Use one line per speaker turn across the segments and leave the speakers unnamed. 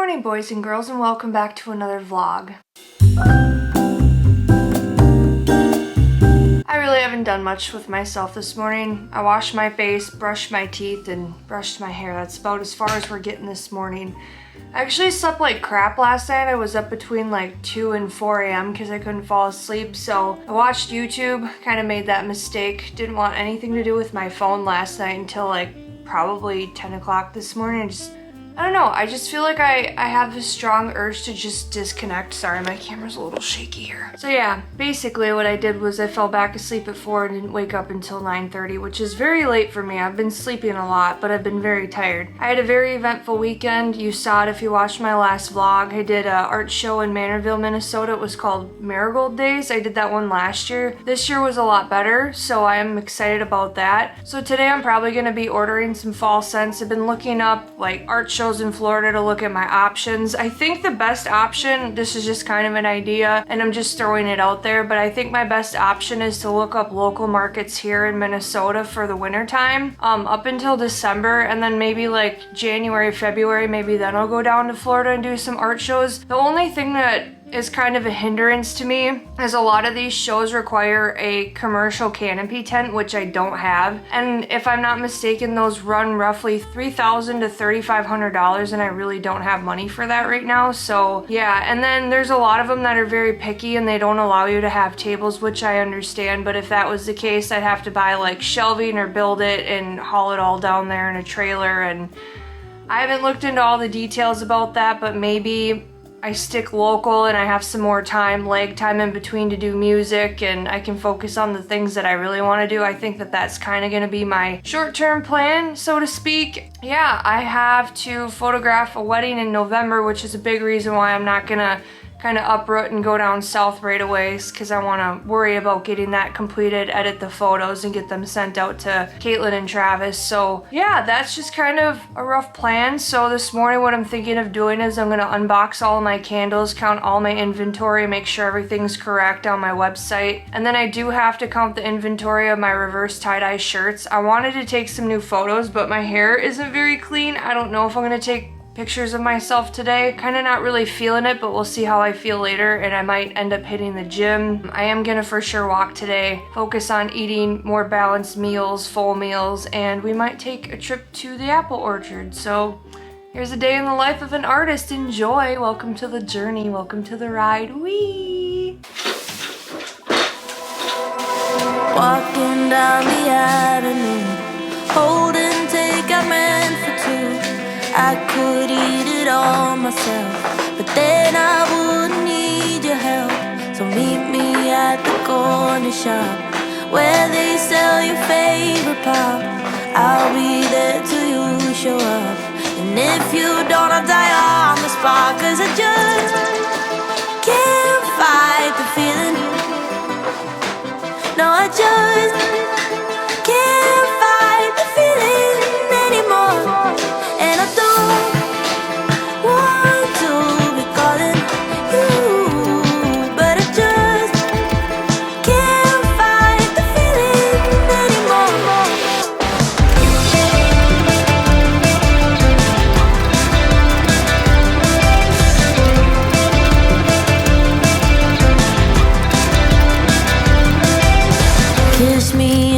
morning, boys and girls, and welcome back to another vlog. I really haven't done much with myself this morning. I washed my face, brushed my teeth, and brushed my hair. That's about as far as we're getting this morning. I actually slept like crap last night. I was up between like 2 and 4 a.m. because I couldn't fall asleep. So I watched YouTube, kind of made that mistake. Didn't want anything to do with my phone last night until like probably 10 o'clock this morning. I don't know, I just feel like I have this strong urge to just disconnect. Sorry, my camera's a little shaky here. So yeah, basically what I did was I fell back asleep at 4 and didn't wake up until 9:30, which is very late for me. I've been sleeping a lot, but I've been very tired. I had a very eventful weekend. You saw it if you watched my last vlog. I did an art show in Manorville, Minnesota. It was called Marigold Days. I did that one last year. This year was a lot better, so I am excited about that. So today I'm probably gonna be ordering some fall scents. I've been looking up like art shows in Florida to look at my options. I think the best option, this is just kind of an idea and I'm just throwing it out there, but I think my best option is to look up local markets here in Minnesota for the winter time up until December, and then maybe like January, February, maybe then I'll go down to Florida and do some art shows. The only thing that is kind of a hindrance to me is a lot of these shows require a commercial canopy tent, which I don't have, and if I'm not mistaken those run roughly $3,000 to $3,500, and I really don't have money for that right now. So yeah, and then there's a lot of them that are very picky and they don't allow you to have tables, which I understand, but if that was the case I'd have to buy like shelving or build it and haul it all down there in a trailer, and I haven't looked into all the details about that, but maybe I stick local and I have some more time, leg time in between to do music, and I can focus on the things that I really want to do. I think that that's kind of going to be my short-term plan, so to speak. Yeah, I have to photograph a wedding in November, which is a big reason why I'm not going to kind of uproot and go down south right away, because I want to worry about getting that completed, edit the photos, and get them sent out to Caitlin and Travis. So yeah, that's just kind of a rough plan. So this morning what I'm thinking of doing is I'm going to unbox all of my candles, count all my inventory, make sure everything's correct on my website, and then I do have to count the inventory of my reverse tie-dye shirts. I wanted to take some new photos, but my hair isn't very clean. I don't know if I'm going to take pictures of myself today. Kind of not really feeling it, but we'll see how I feel later, and I might end up hitting the gym. I am gonna for sure walk today, focus on eating more balanced meals, full meals, and we might take a trip to the apple orchard. So here's a day in the life of an artist. Enjoy. Welcome to the journey. Welcome to the ride. Wee!
Walking down the avenue, holding take I meant for two. I could eat it all myself, but then I wouldn't need your help. So meet me at the corner shop where they sell your favorite pop. I'll be there till you show up, and if you don't, I'll die on the spot. Cause I just can't fight the feeling. No, I just can't fight the feeling anymore. And I don't want to be calling you, but I just can't fight the feeling anymore. Kiss me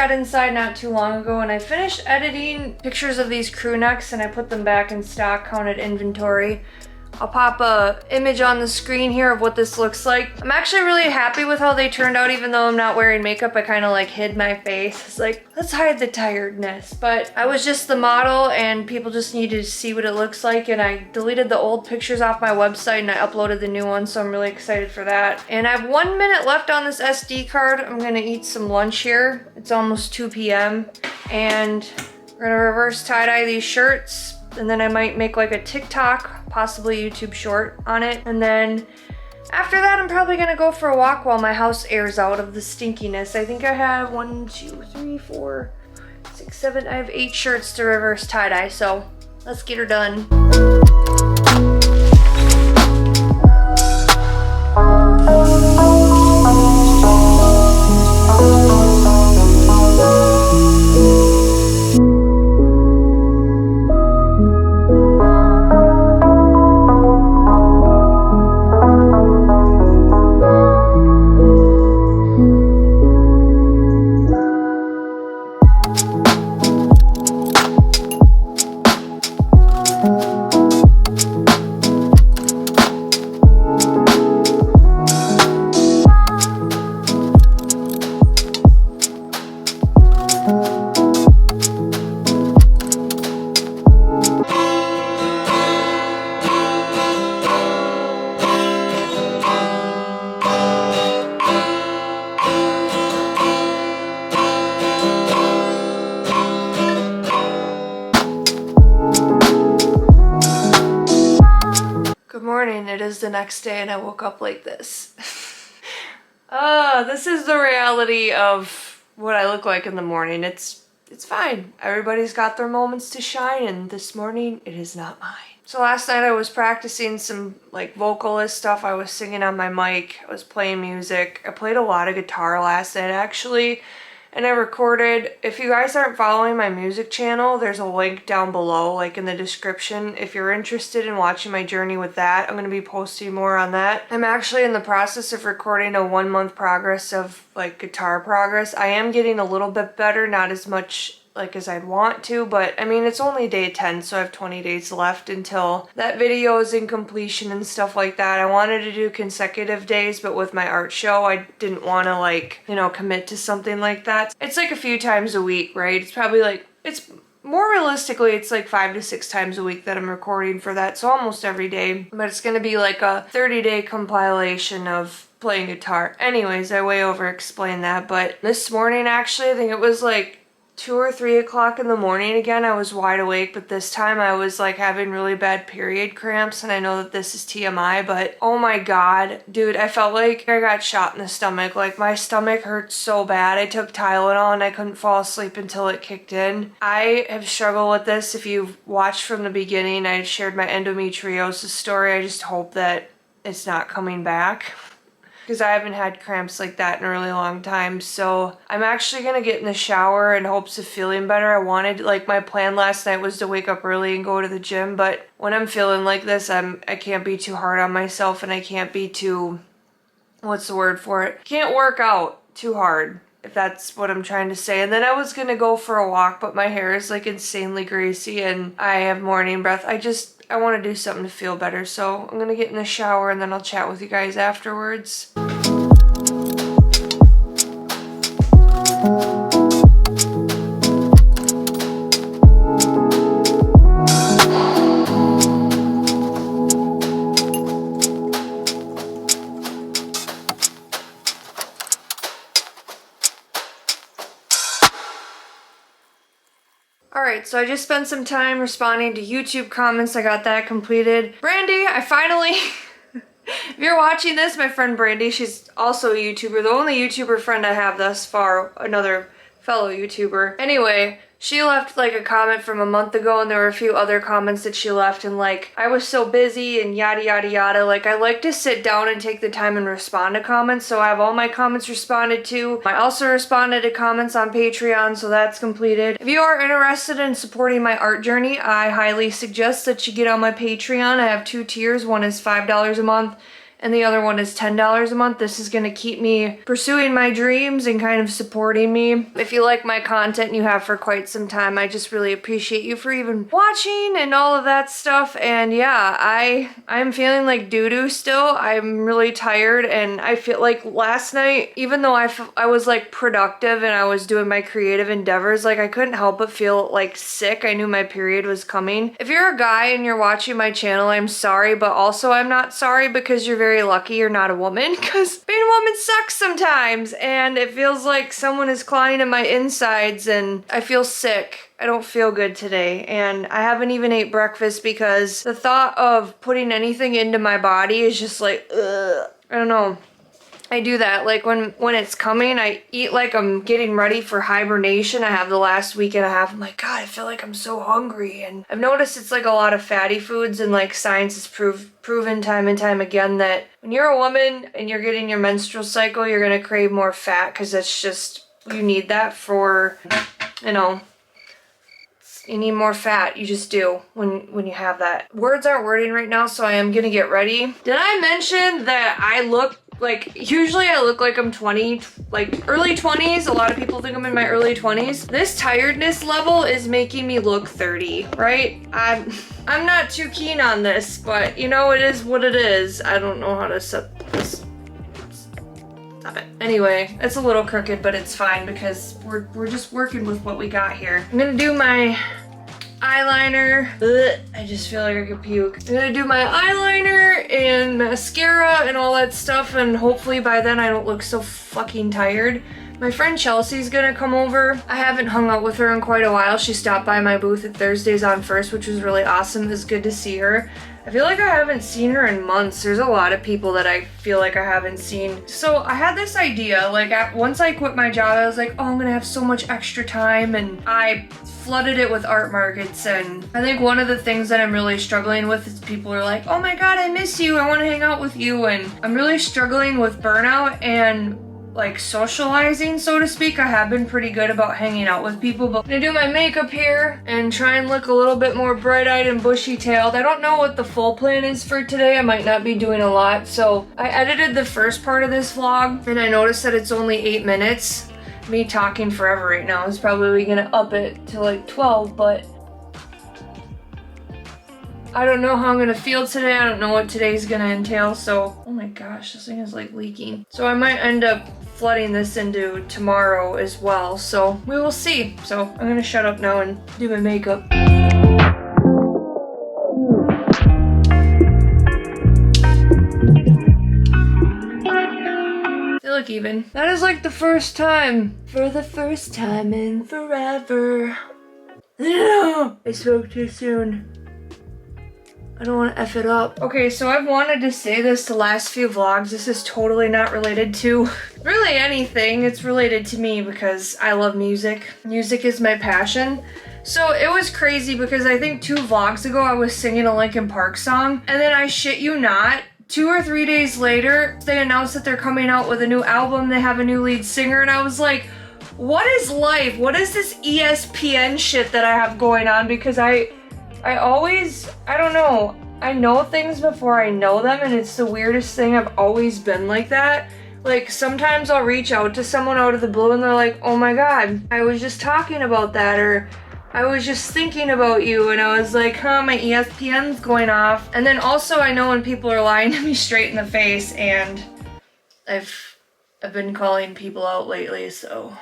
got inside not too long ago and I finished editing pictures of these crew necks and I put them back in stock, counted inventory. I'll pop a image on the screen here of what this looks like. I'm actually really happy with how they turned out, even though I'm not wearing makeup. I kind of like hid my face. It's like, let's hide the tiredness. But I was just the model and people just needed to see what it looks like, and I deleted the old pictures off my website and I uploaded the new one, so I'm really excited for that. And I have 1 minute left on this SD card. I'm gonna eat some lunch here. It's almost 2 p.m. and we're gonna reverse tie-dye these shirts. And then I might make like a TikTok, possibly YouTube short on it. And then after that, I'm probably gonna go for a walk while my house airs out of the stinkiness. I think I have 1, 2, 3, 4, 6, 7, I have 8 shirts to reverse tie-dye, so let's get her done. Good morning, it is the next day and I woke up like this. This is the reality of what I look like in the morning. It's fine. Everybody's got their moments to shine and this morning it is not mine. So last night I was practicing some like vocalist stuff. I was singing on my mic, I was playing music. I played a lot of guitar last night actually. And I recorded. If you guys aren't following my music channel, there's a link down below, like in the description. If you're interested in watching my journey with that, I'm going to be posting more on that. I'm actually in the process of recording a 1 month progress of like guitar progress. I am getting a little bit better, not as much like as I'd want to, but I mean it's only day 10, so I have 20 days left until that video is in completion and stuff like that. I wanted to do consecutive days, but with my art show I didn't want to like, you know, commit to something like that. It's like a few times a week, right? It's probably like, it's more realistically it's like 5 to 6 times a week that I'm recording for that, so almost every day. But it's gonna be like a 30-day compilation of playing guitar. Anyways, I way over explained that, but this morning actually I think it was like 2 or 3 o'clock in the morning again. I was wide awake, but this time I was like having really bad period cramps, and I know that this is TMI, but oh my god, dude, I felt like I got shot in the stomach. Like my stomach hurt so bad. I took Tylenol and I couldn't fall asleep until it kicked in. I have struggled with this. If you've watched from the beginning, I shared my endometriosis story. I just hope that it's not coming back, because I haven't had cramps like that in a really long time. So I'm actually gonna get in the shower in hopes of feeling better. I wanted, like my plan last night was to wake up early and go to the gym, but when I'm feeling like this, I can't be too hard on myself, and I can't be too, what's the word for it? Can't work out too hard, if that's what I'm trying to say. And then I was gonna go for a walk, but my hair is like insanely greasy and I have morning breath. I want to do something to feel better, so I'm gonna get in the shower and then I'll chat with you guys afterwards. Alright, so I just spent some time responding to YouTube comments. I got that completed. Brandy, I finally... If you're watching this, my friend Brandy, she's also a YouTuber. The only YouTuber friend I have thus far, another fellow YouTuber. Anyway, she left like a comment from a month ago, and there were a few other comments that she left, and like, I was so busy and yada yada yada. Like, I like to sit down and take the time and respond to comments, so I have all my comments responded to. I also responded to comments on Patreon, so that's completed. If you are interested in supporting my art journey, I highly suggest that you get on my Patreon. I have 2 tiers. One is $5 a month, and the other one is $10 a month. This is gonna keep me pursuing my dreams and kind of supporting me. If you like my content and you have for quite some time, I just really appreciate you for even watching and all of that stuff. And yeah, I'm feeling like doo-doo still. I'm really tired, and I feel like last night, even though I was like productive and I was doing my creative endeavors, like I couldn't help but feel like sick. I knew my period was coming. If you're a guy and you're watching my channel, I'm sorry, but also I'm not sorry because you're very lucky you're not a woman, because being a woman sucks sometimes, and it feels like someone is clawing at my insides and I feel sick. I don't feel good today, and I haven't even ate breakfast because the thought of putting anything into my body is just like, ugh. I don't know. I do that, like when it's coming, I eat like I'm getting ready for hibernation. I have the last week and a half. I'm like, God, I feel like I'm so hungry. And I've noticed it's like a lot of fatty foods, and like science has proven time and time again that when you're a woman and you're getting your menstrual cycle, you're gonna crave more fat, because it's just, you need that for, you know, you need more fat. You just do when you have that. Words aren't wording right now, so I am gonna get ready. Did I mention that I look like, usually I look like I'm 20, like early 20s. A lot of people think I'm in my early 20s. This tiredness level is making me look 30, right? I'm not too keen on this, but you know, it is what it is. I don't know how to set this. Stop it. Anyway, it's a little crooked, but it's fine because we're just working with what we got here. I'm gonna do my eyeliner. Ugh, I just feel like I could puke. I'm gonna do my eyeliner and mascara and all that stuff, and hopefully by then I don't look so fucking tired. My friend Chelsea's gonna come over. I haven't hung out with her in quite a while. She stopped by my booth at Thursdays on First, which was really awesome. It was good to see her. I feel like I haven't seen her in months. There's a lot of people that I feel like I haven't seen. So I had this idea, like once I quit my job, I was like, oh, I'm gonna have so much extra time, and I flooded it with art markets. And I think one of the things that I'm really struggling with is people are like, oh my God, I miss you, I wanna hang out with you. And I'm really struggling with burnout and like socializing, so to speak. I have been pretty good about hanging out with people, but I'm gonna do my makeup here and try and look a little bit more bright-eyed and bushy-tailed. I don't know what the full plan is for today. I might not be doing a lot. So I edited the first part of this vlog, and I noticed that it's only 8 minutes. Me talking forever right now is probably gonna up it to like 12, but I don't know how I'm gonna feel today. I don't know what today's gonna entail, so oh my gosh, this thing is like leaking. So I might end up flooding this into tomorrow as well, so we will see. So I'm gonna shut up now and do my makeup. They look even. That is like the first time. For the first time in forever. No! I spoke too soon. I don't want to F it up. Okay, so I've wanted to say this the last few vlogs. This is totally not related to really anything. It's related to me because I love music. Music is my passion. So it was crazy because I think 2 vlogs ago I was singing a Linkin Park song, and then I shit you not, 2 or 3 days later, they announced that they're coming out with a new album. They have a new lead singer, and I was like, what is life? What is this ESPN shit that I have going on? Because I don't know, I know things before I know them, and it's the weirdest thing. I've always been like that. Like, sometimes I'll reach out to someone out of the blue and they're like, oh my God, I was just talking about that, or I was just thinking about you, and I was like, huh, my ESPN's going off. And then also I know when people are lying to me straight in the face, and I've been calling people out lately, so.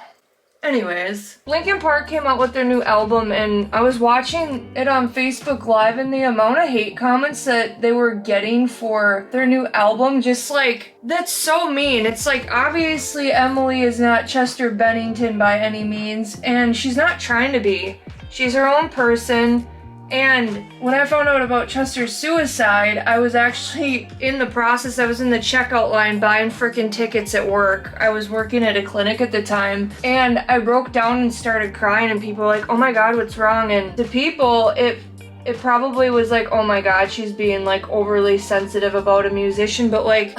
Anyways, Linkin Park came out with their new album, and I was watching it on Facebook Live, and the amount of hate comments that they were getting for their new album, just like, that's so mean. It's like, obviously Emily is not Chester Bennington by any means, and she's not trying to be. She's her own person. And when I found out about Chester's suicide, I was actually in the process, I was in the checkout line buying freaking tickets at work. I was working at a clinic at the time, and I broke down and started crying, and people were like, oh my God, what's wrong? And to people, it probably was like, oh my God, she's being like overly sensitive about a musician, but like,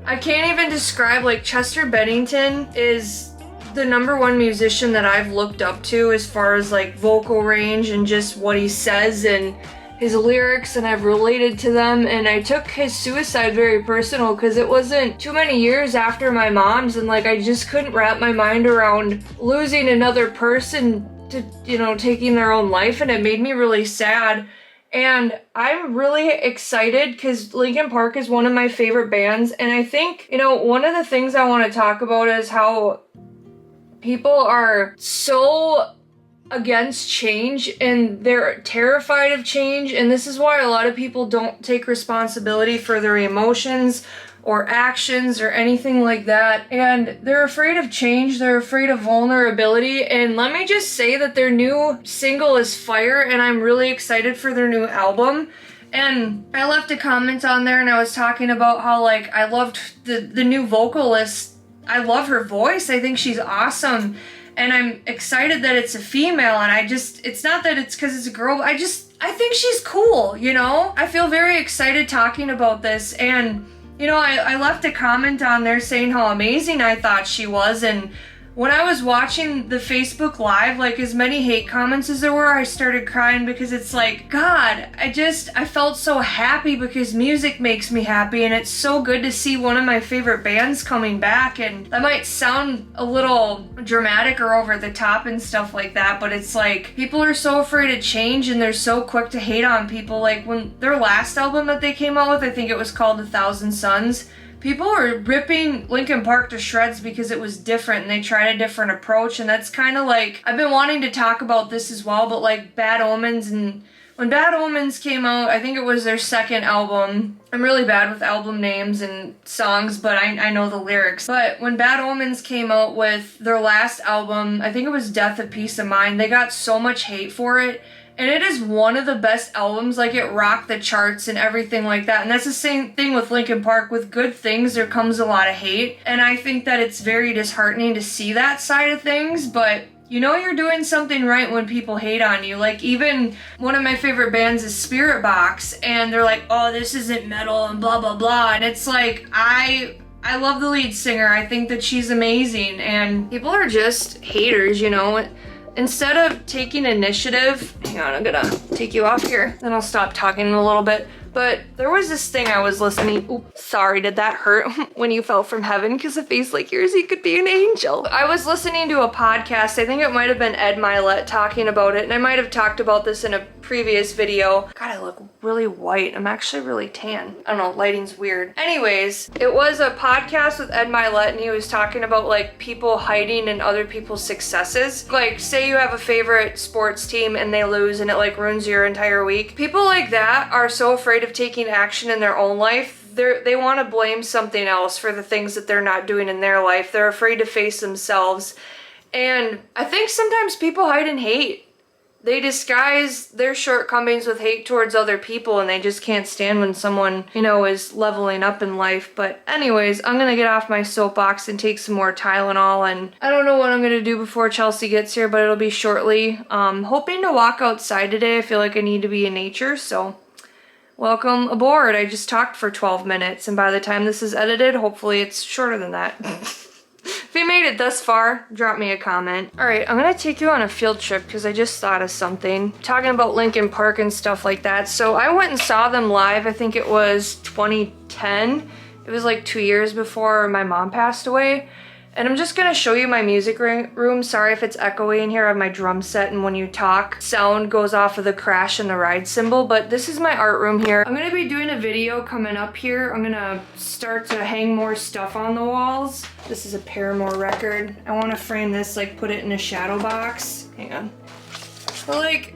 I can't even describe, like, Chester Bennington is the #1 musician that I've looked up to as far as like vocal range and just what he says and his lyrics and I've related to them, and I took his suicide very personal because it wasn't too many years after my mom's, and like I just couldn't wrap my mind around losing another person to, you know, taking their own life, and it made me really sad. And I'm really excited because Linkin Park is one of my favorite bands, and I think, you know, one of the things I want to talk about is how people are so against change and they're terrified of change, and this is why a lot of people don't take responsibility for their emotions or actions or anything like that, and they're afraid of change, they're afraid of vulnerability. And let me just say that their new single is fire, and I'm really excited for their new album. And I left a comment on there and I was talking about how like I loved the new vocalist. I love her voice, I think she's awesome, and I'm excited that it's a female, and it's not that it's because it's a girl, I think she's cool, you know? I feel very excited talking about this, and you know, I left a comment on there saying how amazing I thought she was, and when I was watching the Facebook Live, like as many hate comments as there were, I started crying because it's like, God, I felt so happy because music makes me happy, and it's so good to see one of my favorite bands coming back. And that might sound a little dramatic or over the top and stuff like that, but it's like people are so afraid of change and they're so quick to hate on people. Like when their last album that they came out with, I think it was called 1,000 Suns, people are ripping Linkin Park to shreds because it was different and they tried a different approach, and that's kind of like, I've been wanting to talk about this as well, but like Bad Omens, and when Bad Omens came out, I think it was their second album. I'm really bad with album names and songs, but I know the lyrics. But when Bad Omens came out with their last album, I think it was Death of Peace of Mind, they got so much hate for it. And it is one of the best albums, like it rocked the charts and everything like that. And that's the same thing with Linkin Park. With good things, there comes a lot of hate. And I think that it's very disheartening to see that side of things, but you know you're doing something right when people hate on you. Like even one of my favorite bands is Spirit Box, and they're like, oh, this isn't metal and blah, blah, blah. And it's like, I love the lead singer. I think that she's amazing, and people are just haters, you know? Instead of taking initiative, hang on, I'm gonna take you off here, then I'll stop talking in a little bit. But there was this thing I was listening, oops, sorry, did that hurt when you fell from heaven? Because a face like yours, you could be an angel. I was listening to a podcast, I think it might have been Ed Milet talking about it, and I might have talked about this in a previous video. God, I look really white. I'm actually really tan. I don't know, lighting's weird. Anyways, it was a podcast with Ed Milet, and he was talking about like people hiding in other people's successes. Like say you have a favorite sports team and they lose and it like ruins your entire week. People like that are so afraid of taking action in their own life. They want to blame something else for the things that they're not doing in their life. They're afraid to face themselves. And I think sometimes people hide in hate. They disguise their shortcomings with hate towards other people, and they just can't stand when someone, you know, is leveling up in life. But anyways, I'm gonna get off my soapbox and take some more Tylenol, and I don't know what I'm gonna do before Chelsea gets here, but it'll be shortly. Hoping to walk outside today. I feel like I need to be in nature, so welcome aboard. I just talked for 12 minutes, and by the time this is edited, hopefully it's shorter than that. If you made it thus far, drop me a comment. Alright, I'm gonna take you on a field trip because I just thought of something. Talking about Linkin Park and stuff like that. So I went and saw them live, I think it was 2010. It was like 2 years before my mom passed away. And I'm just gonna show you my music room. Sorry if it's echoey in here. I have my drum set, and when you talk, sound goes off of the crash and the ride cymbal, but this is my art room here. I'm gonna be doing a video coming up here. I'm gonna start to hang more stuff on the walls. This is a Paramore record. I wanna frame this, like put it in a shadow box. Hang on. But like,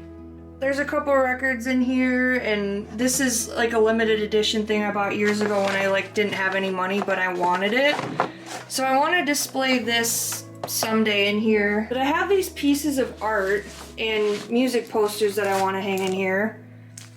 there's a couple records in here, and this is like a limited edition thing I bought years ago when I like didn't have any money, but I wanted it. So I want to display this someday in here. But I have these pieces of art and music posters that I want to hang in here.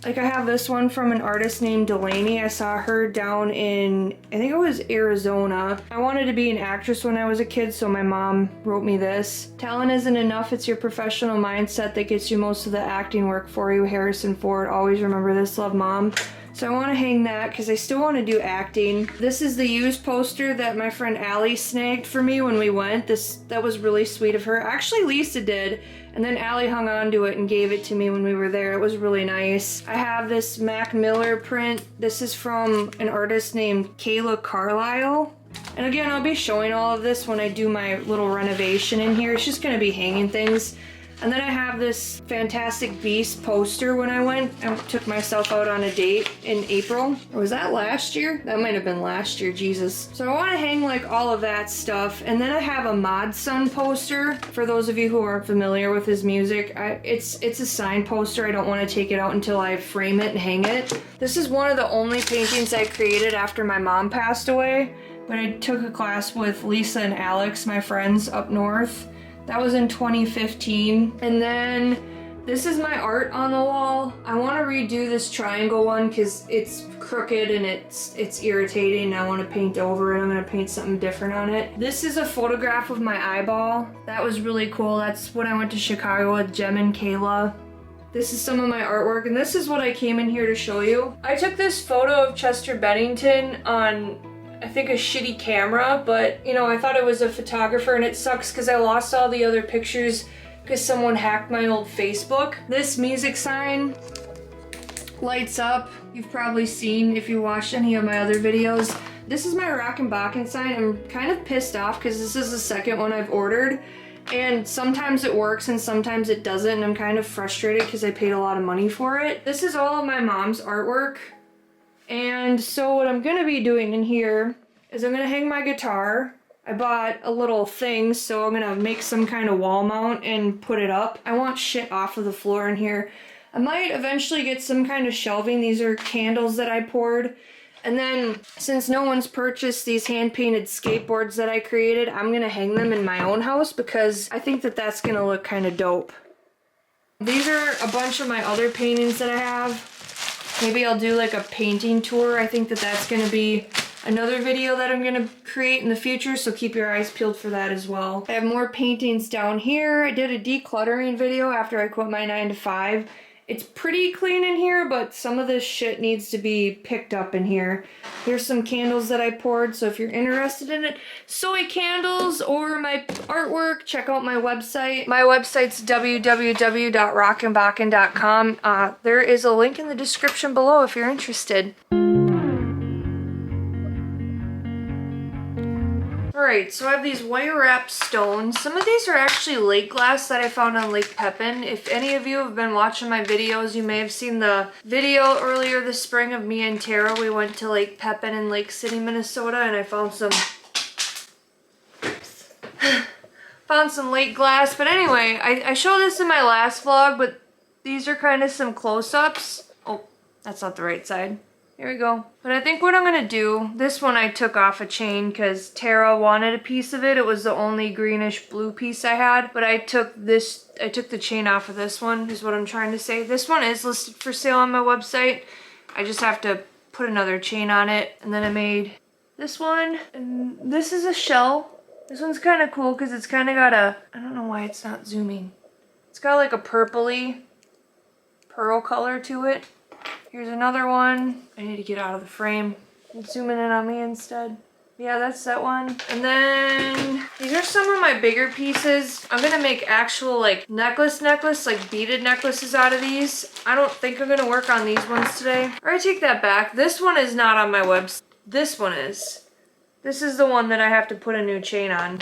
Like I have this one from an artist named Delaney. I saw her down in, I think it was Arizona. I wanted to be an actress when I was a kid, so my mom wrote me this. Talent isn't enough, it's your professional mindset that gets you most of the acting work for you. Harrison Ford, always remember this, love, Mom. So I want to hang that because I still want to do acting. This is the used poster that my friend Allie snagged for me when we went. That was really sweet of her. Actually, Lisa did, and then Allie hung on to it and gave it to me when we were there. It was really nice. I have this Mac Miller print. This is from an artist named Kayla Carlisle. And again, I'll be showing all of this when I do my little renovation in here. It's just going to be hanging things. And then I have this Fantastic Beasts poster when I went and took myself out on a date in April. Or was that last year? That might have been last year, Jesus. So I want to hang like all of that stuff. And then I have a Mod Sun poster. For those of you who aren't familiar with his music, it's a signed poster. I don't want to take it out until I frame it and hang it. This is one of the only paintings I created after my mom passed away. But I took a class with Lisa and Alex, my friends up north. That was in 2015. And then this is my art on the wall. I want to redo this triangle one because it's crooked and it's irritating. I want to paint over it. I'm going to paint something different on it. This is a photograph of my eyeball. That was really cool. That's when I went to Chicago with Jem and Kayla. This is some of my artwork, and this is what I came in here to show you. I took this photo of Chester Bennington on, I think, a shitty camera, but you know, I thought it was a photographer, and it sucks because I lost all the other pictures because someone hacked my old Facebook. This music sign lights up. You've probably seen if you watched any of my other videos. This is my Rockin' Bakken sign. I'm kind of pissed off because this is the second one I've ordered, and sometimes it works and sometimes it doesn't, and I'm kind of frustrated because I paid a lot of money for it. This is all of my mom's artwork. And so what I'm gonna be doing in here is I'm gonna hang my guitar. I bought a little thing, so I'm gonna make some kind of wall mount and put it up. I want shit off of the floor in here. I might eventually get some kind of shelving. These are candles that I poured. And then, since no one's purchased these hand-painted skateboards that I created, I'm gonna hang them in my own house because I think that that's gonna look kind of dope. These are a bunch of my other paintings that I have. Maybe I'll do like a painting tour. I think that that's going to be another video that I'm going to create in the future, so keep your eyes peeled for that as well. I have more paintings down here. I did a decluttering video after I quit my 9 to 5. It's pretty clean in here, but some of this shit needs to be picked up in here. Here's some candles that I poured, so if you're interested in it, soy candles or my artwork, check out my website. My website's www.rockinbakken.com. There is a link in the description below if you're interested. Alright, so I have these wire wrap stones. Some of these are actually lake glass that I found on Lake Pepin. If any of you have been watching my videos, you may have seen the video earlier this spring of me and Tara. We went to Lake Pepin in Lake City, Minnesota, and I found some lake glass. But anyway, I showed this in my last vlog, but these are kind of some close-ups. Oh, that's not the right side. Here we go. But I think what I'm gonna do, this one I took off a chain because Tara wanted a piece of it. It was the only greenish blue piece I had. But I took the chain off of this one, is what I'm trying to say. This one is listed for sale on my website. I just have to put another chain on it. And then I made this one. And this is a shell. This one's kind of cool because it's kind of got a, I don't know why it's not zooming. It's got like a purpley pearl color to it. Here's another one. I need to get out of the frame. It's zooming in on me instead. Yeah, that's that one. And then these are some of my bigger pieces. I'm gonna make actual like necklace, like beaded necklaces out of these. I don't think I'm gonna work on these ones today. Or I take that back. This one is not on my website. This one is. This is the one that I have to put a new chain on.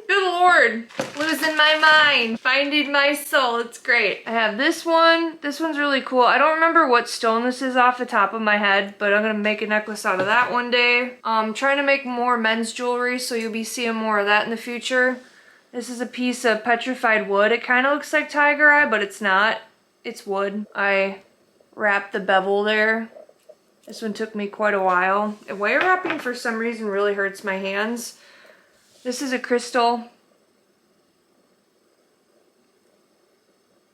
Good Lord, losing my mind, finding my soul, it's great. I have this one. This one's really cool. I don't remember what stone this is off the top of my head, but I'm gonna make a necklace out of that one day. I'm trying to make more men's jewelry, so you'll be seeing more of that in the future. This is a piece of petrified wood. It kind of looks like tiger eye, but it's not. It's wood. I wrapped the bevel there. This one took me quite a while. And wire wrapping for some reason really hurts my hands. This is a crystal.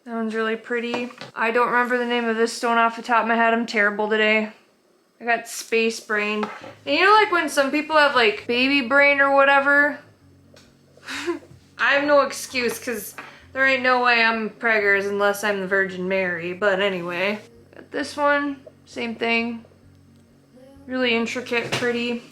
That one's really pretty. I don't remember the name of this stone off the top of my head. I'm terrible today. I got space brain. And you know, like when some people have like baby brain or whatever? I have no excuse because there ain't no way I'm preggers unless I'm the Virgin Mary. But anyway, got this one. Same thing. Really intricate, pretty.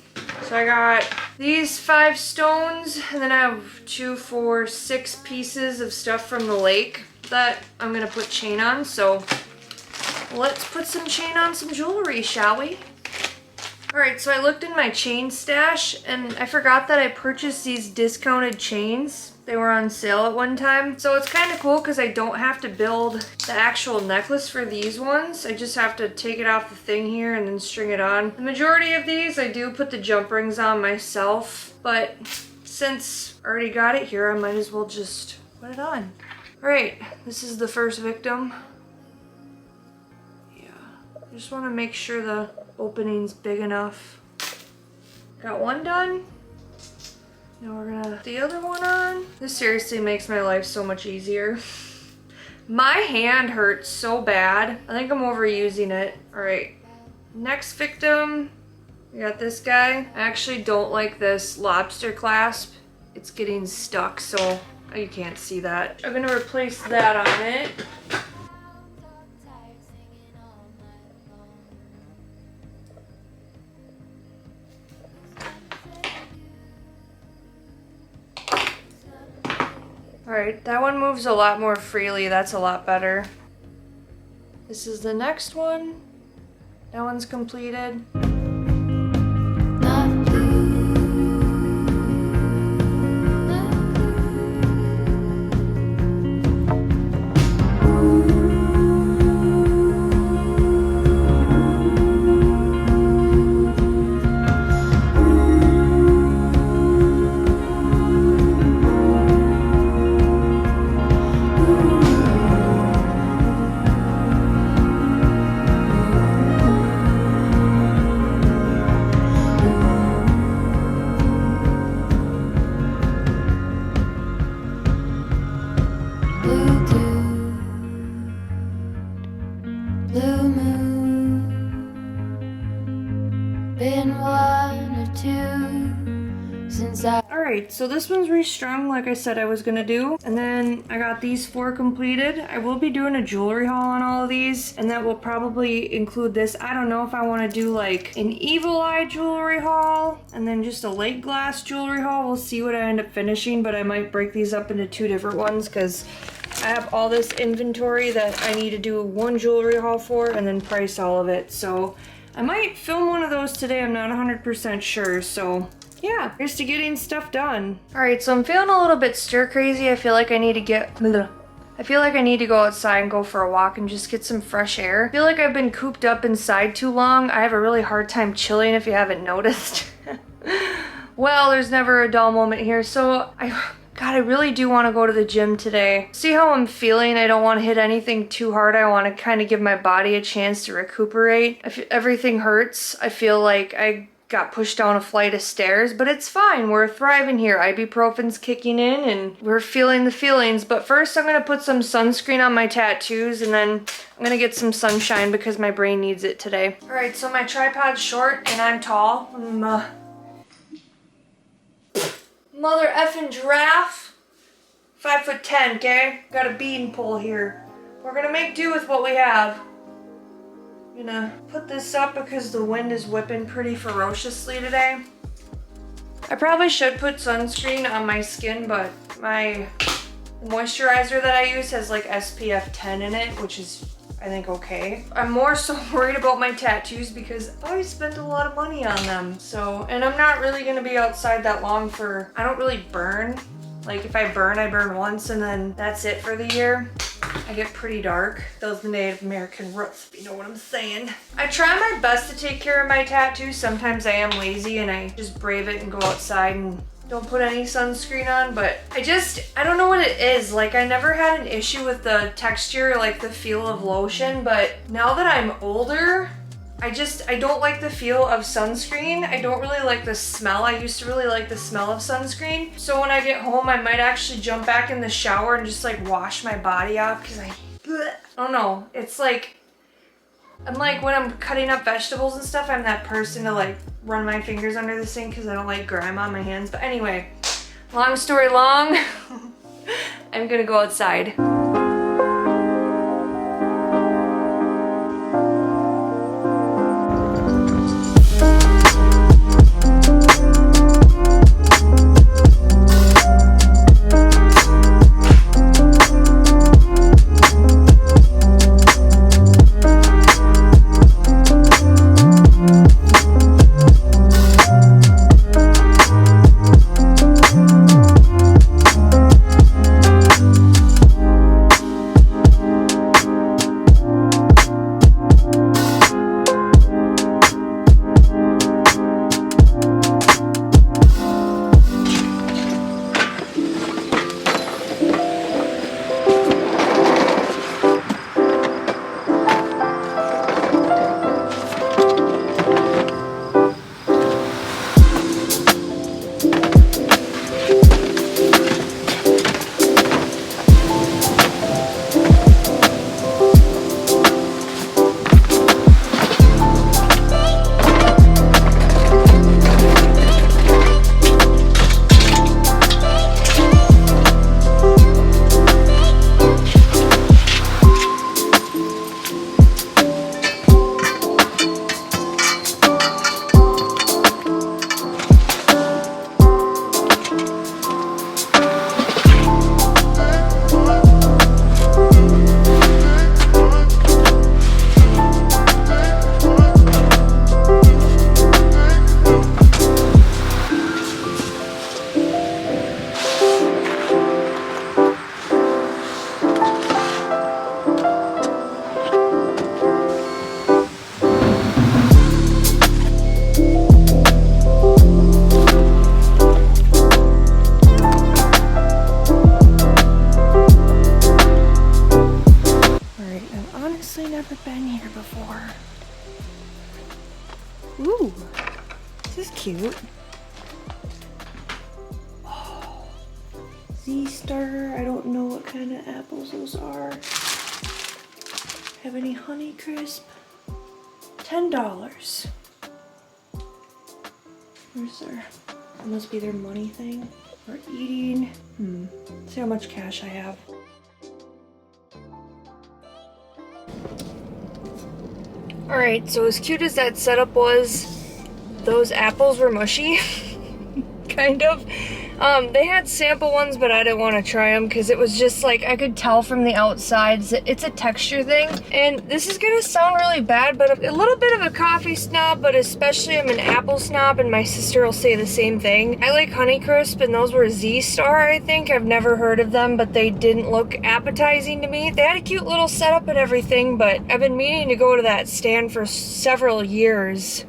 So I got these 5 stones, and then I have 2, 4, 6 pieces of stuff from the lake that I'm gonna put chain on. So let's put some chain on some jewelry, shall we? Alright, so I looked in my chain stash and I forgot that I purchased these discounted chains. They were on sale at one time. So it's kind of cool because I don't have to build the actual necklace for these ones. I just have to take it off the thing here and then string it on. The majority of these I do put the jump rings on myself, but since I already got it here, I might as well just put it on. Alright, this is the first victim. Yeah, I just want to make sure the opening's big enough. Got one done. Now we're gonna put the other one on. This seriously makes my life so much easier. My hand hurts so bad. I think I'm overusing it. All right, next victim. We got this guy. I actually don't like this lobster clasp. It's getting stuck, so you can't see that. I'm gonna replace that on it. Alright, that one moves a lot more freely. That's a lot better. This is the next one. That one's completed. Alright, so this one's restrung like I said I was gonna do. And then I got these 4 completed. I will be doing a jewelry haul on all of these, and that will probably include this. I don't know if I want to do like an evil eye jewelry haul and then just a lake glass jewelry haul. We'll see what I end up finishing, but I might break these up into 2 different ones because I have all this inventory that I need to do one jewelry haul for and then price all of it. So I might film one of those today. I'm not 100% sure, so yeah, here's to getting stuff done. Alright, so I'm feeling a little bit stir crazy. I feel like I need to go outside and go for a walk and just get some fresh air. I feel like I've been cooped up inside too long. I have a really hard time chilling if you haven't noticed. Well, there's never a dull moment here. So God, I really do want to go to the gym today. See how I'm feeling? I don't want to hit anything too hard. I want to kind of give my body a chance to recuperate. Everything hurts. I feel like I got pushed down a flight of stairs, but it's fine. We're thriving here. Ibuprofen's kicking in and we're feeling the feelings. But first I'm gonna put some sunscreen on my tattoos and then I'm gonna get some sunshine because my brain needs it today. All right, so my tripod's short and I'm tall. I'm mother effing giraffe. 5'10", okay? Got a bean pole here. We're gonna make do with what we have. I'm gonna put this up because the wind is whipping pretty ferociously today. I probably should put sunscreen on my skin, but my moisturizer that I use has like SPF 10 in it, which is, I think, okay. I'm more so worried about my tattoos because I spent a lot of money on them. So, and I'm not really gonna be outside that long for, I don't really burn. Like if I burn once and then that's it for the year. I get pretty dark. Those Native American roots, if you know what I'm saying. I try my best to take care of my tattoos. Sometimes I am lazy and I just brave it and go outside and don't put any sunscreen on, but I don't know what it is. Like I never had an issue with the texture, like the feel of lotion, but now that I'm older, I don't like the feel of sunscreen. I don't really like the smell. I used to really like the smell of sunscreen. So when I get home, I might actually jump back in the shower and just like wash my body off because I don't know. It's like, I'm like when I'm cutting up vegetables and stuff, I'm that person to like run my fingers under the sink because I don't like grime on my hands. But anyway, long story long, I'm gonna go outside. Ooh, this is cute. Oh, Z-Star. I don't know what kind of apples those are. Have any Honey Crisp? $10. Where's their, that must be their money thing. Or eating. See how much cash I have. Alright, so as cute as that setup was, those apples were mushy. Kind of. They had sample ones, but I didn't want to try them because it was just like, I could tell from the outside, it's a texture thing. And this is gonna sound really bad, but a little bit of a coffee snob, but especially I'm an apple snob, and my sister will say the same thing. I like Honeycrisp, and those were Z-Star, I think. I've never heard of them, but they didn't look appetizing to me. They had a cute little setup and everything, but I've been meaning to go to that stand for several years.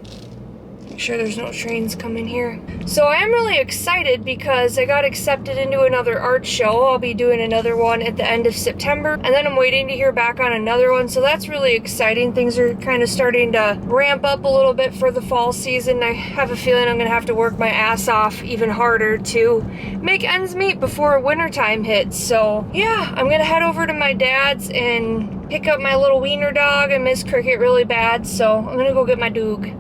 Make sure there's no trains coming here. So I am really excited because I got accepted into another art show. I'll be doing another one at the end of September, and then I'm waiting to hear back on another one, so that's really exciting. Things are kind of starting to ramp up a little bit for the fall season. I have a feeling I'm gonna have to work my ass off even harder to make ends meet before wintertime hits. So yeah, I'm gonna head over to my dad's and pick up my little wiener dog. I miss Cricket really bad, so I'm gonna go get my doog.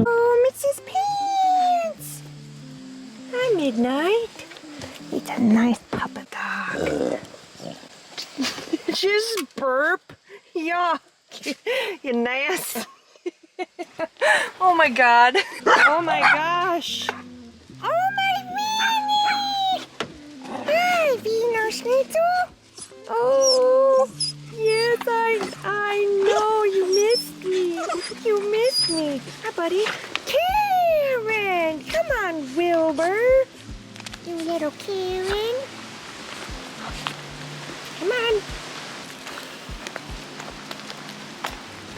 Oh, Mrs. Pants! Hi, Midnight. It's a nice puppy dog. Just burp. Yuck. You nasty. Oh my god. Oh my gosh. Oh my Weenie! Hi, Wiener Schnitzel. Oh, yes, I know you missed me. You missed me. Hi, buddy. Karen! Come on, Wilbur. You little Karen. Come on.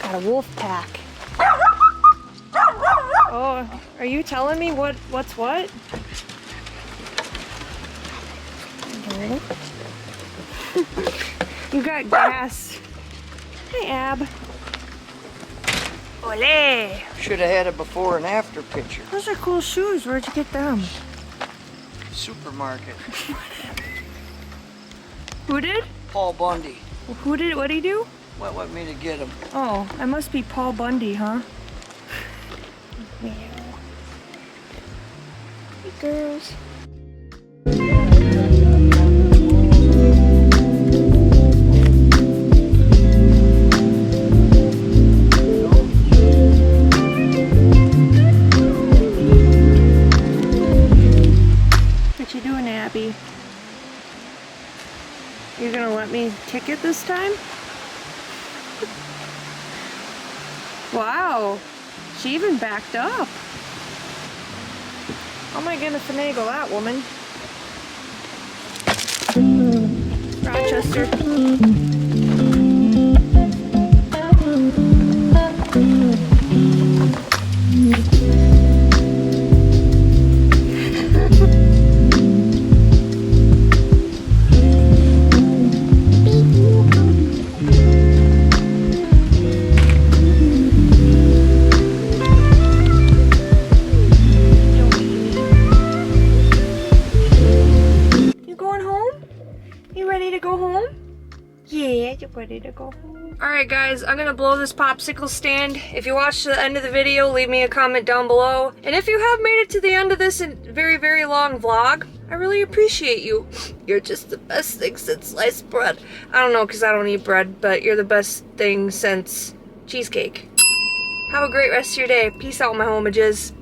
Got a wolf pack. Oh, are you telling me what's what? Okay. You got gas. Hi, Ab. Ole!
Should have had a before and after picture.
Those are cool shoes. Where'd you get them?
Supermarket.
Who did?
Paul Bundy.
What'd he do?
What want me to get him?
Oh, I must be Paul Bundy, huh? Meow. Hey, girls. What you doing, Abby? You're gonna let me kick it this time? Wow, she even backed up. How am I gonna finagle that woman? Rochester. Ready to go home. Alright guys, I'm gonna blow this popsicle stand. If you watched the end of the video, leave me a comment down below. And if you have made it to the end of this very, very long vlog, I really appreciate you. You're just the best thing since sliced bread. I don't know because I don't eat bread, but you're the best thing since cheesecake. Have a great rest of your day. Peace out, my homages.